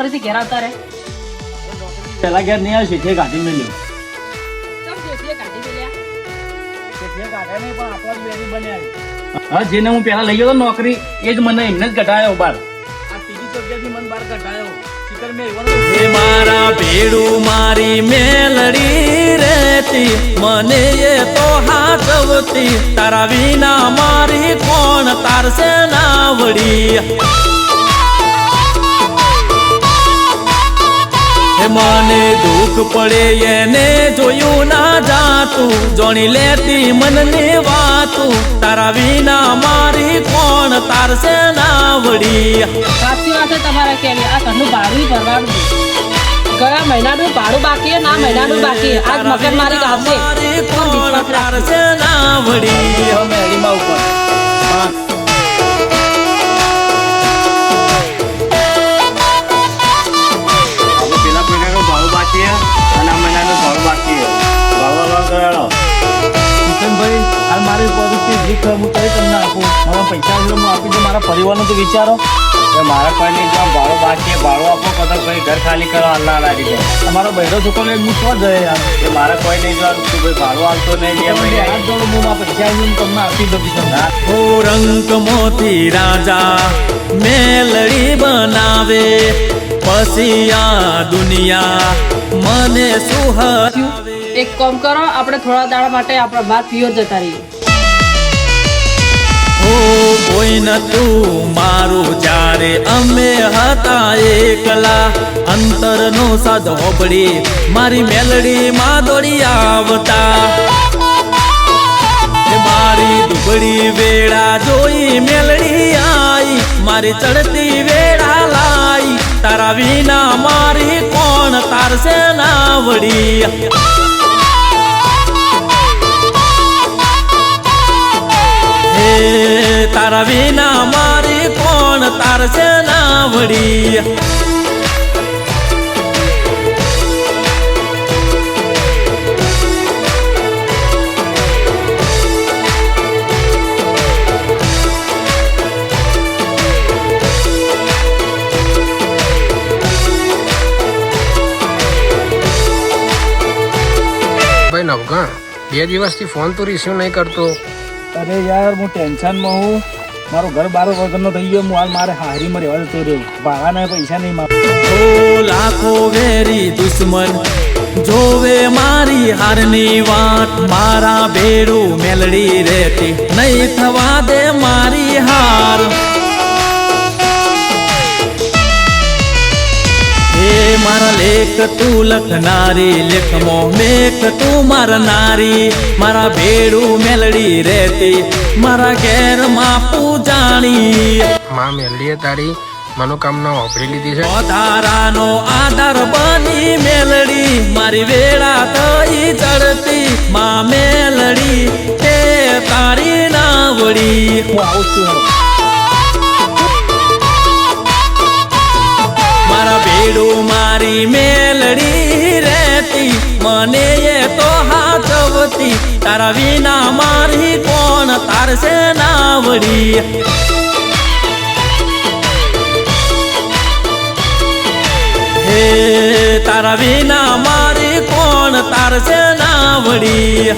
નોકરીથી ઘેર આવતા રે પેલા ઘેર નહીં આવ્યો શેઠે કાઢી મેલ્યો ચમ જેટલે કાઢી મેલ્યા શેઠે કાઢ્યા નહીં પણ આપણા જ બેરી બન્યા હા જેને હું પેલા લઈ ગયો નોકરી એ જ મને એમને જ કઢાયો બહાર આ ત્રીજી જગ્યાથી મને બહાર કઢાયો શિખર મેં હે મારા ભેડું મારી મેલડી રેતી મને એ તો હાચવતી તારા વિના મારી કોણ તારસે નાવડી હે મને દુઃખ પડે એને જોયું ના જાતું જોણી લેતી મનની વાતું તારા વિના મારી કોણ તારસે નાવડી સાચી વાત છે તમારે કેવી આ ઘરનું ભાડું ભરવાનું ગયા મહિનાનું ભાડું બાકી ના મહિનાનું બાકી આજ મગજ મારી આવશે કોણ તારસે નાવડી અમે હરીમાં ઉપર પેલા મહિનાનું ભાડું બાકી અને આ મહિનાનું ભાડું બાકી કિશનભાઈ હાલ મારી પોલિસી લીક હું કઈ તમને આપું મારા પૈસા હું આપી દઉં મારા પરિવારનો તો વિચારો કે મારા કોઈ નહીં જો ભાડું બાકી ભાડું આપો કદાચ ભાઈ ઘર ખાલી કરો અલ્લાહ લાગી જાય તમારો બહેરો છોકરો હું શું જાય યાર એ મારા કોઈ નહીં જોવાનું તું ભાઈ ભાડું આપતો નહીં જે ભાઈ હાથ જોડું હું મારા પૈસા હું તમને આપી દઉં કિશનભાઈ ઓ રંગ મોતી રાજા મેલડી બનાવે પછી આ દુનિયા મને સુહરાવે એક કામ કરો આપણે થોડા દાડા માટે આપણા બાદ પિયોર જતા રહીએ ઓ કોઈ નતું મારું જ્યારે અમે હતા એકલા અંતરનો સાદ હોબળી મારી મેલડી માં દોડી આવતા મારી દુબળી વેળા જોઈ મેલડી આઈ મારી ચડતી વેળા લાઈ તારા વિના મારી કોણ તારસે નાવડી હે તારા વિના મારી કોણ તારસે નાવડી ભાઈ નવગણ 2 દિવસથી ફોન તો રિસીવ નહીં કરતો અરે યાર હું ટેન્શનમાં હું મારું ઘર 12 વગરનો થઈ ગયો હું હાલ મારે હારીમાં રહેવા જતો રહ્યો ભાડાના પૈસા નહીં માગ ઓ લાખો વેરી દુશ્મન જોવે મારી હારની વાત મારા ભેડું મેલડી રહેતી નહીં થવા દે મારી હાર હે મારા લેખ તું લખનારી લેખમો મેખ તું મારનારી મારા ભેડું મેલડી રહેતી મારા ઘેર માં પૂજાણી માં મેલડીએ તારી મનોકામના વાપરી લીધી છે તારાનો આધાર બની મેલડી મારી વેળા થઈ ચડતી માં મેલડી તે તારી નાવડી હું આવું છું મારા ભેડું મારી મેલડી રહેતી મને એ તો હાચવતી તારા વિના મારી કોણ તારસે નાવડી હે તારા વિના મારી કોણ તારસે નાવડી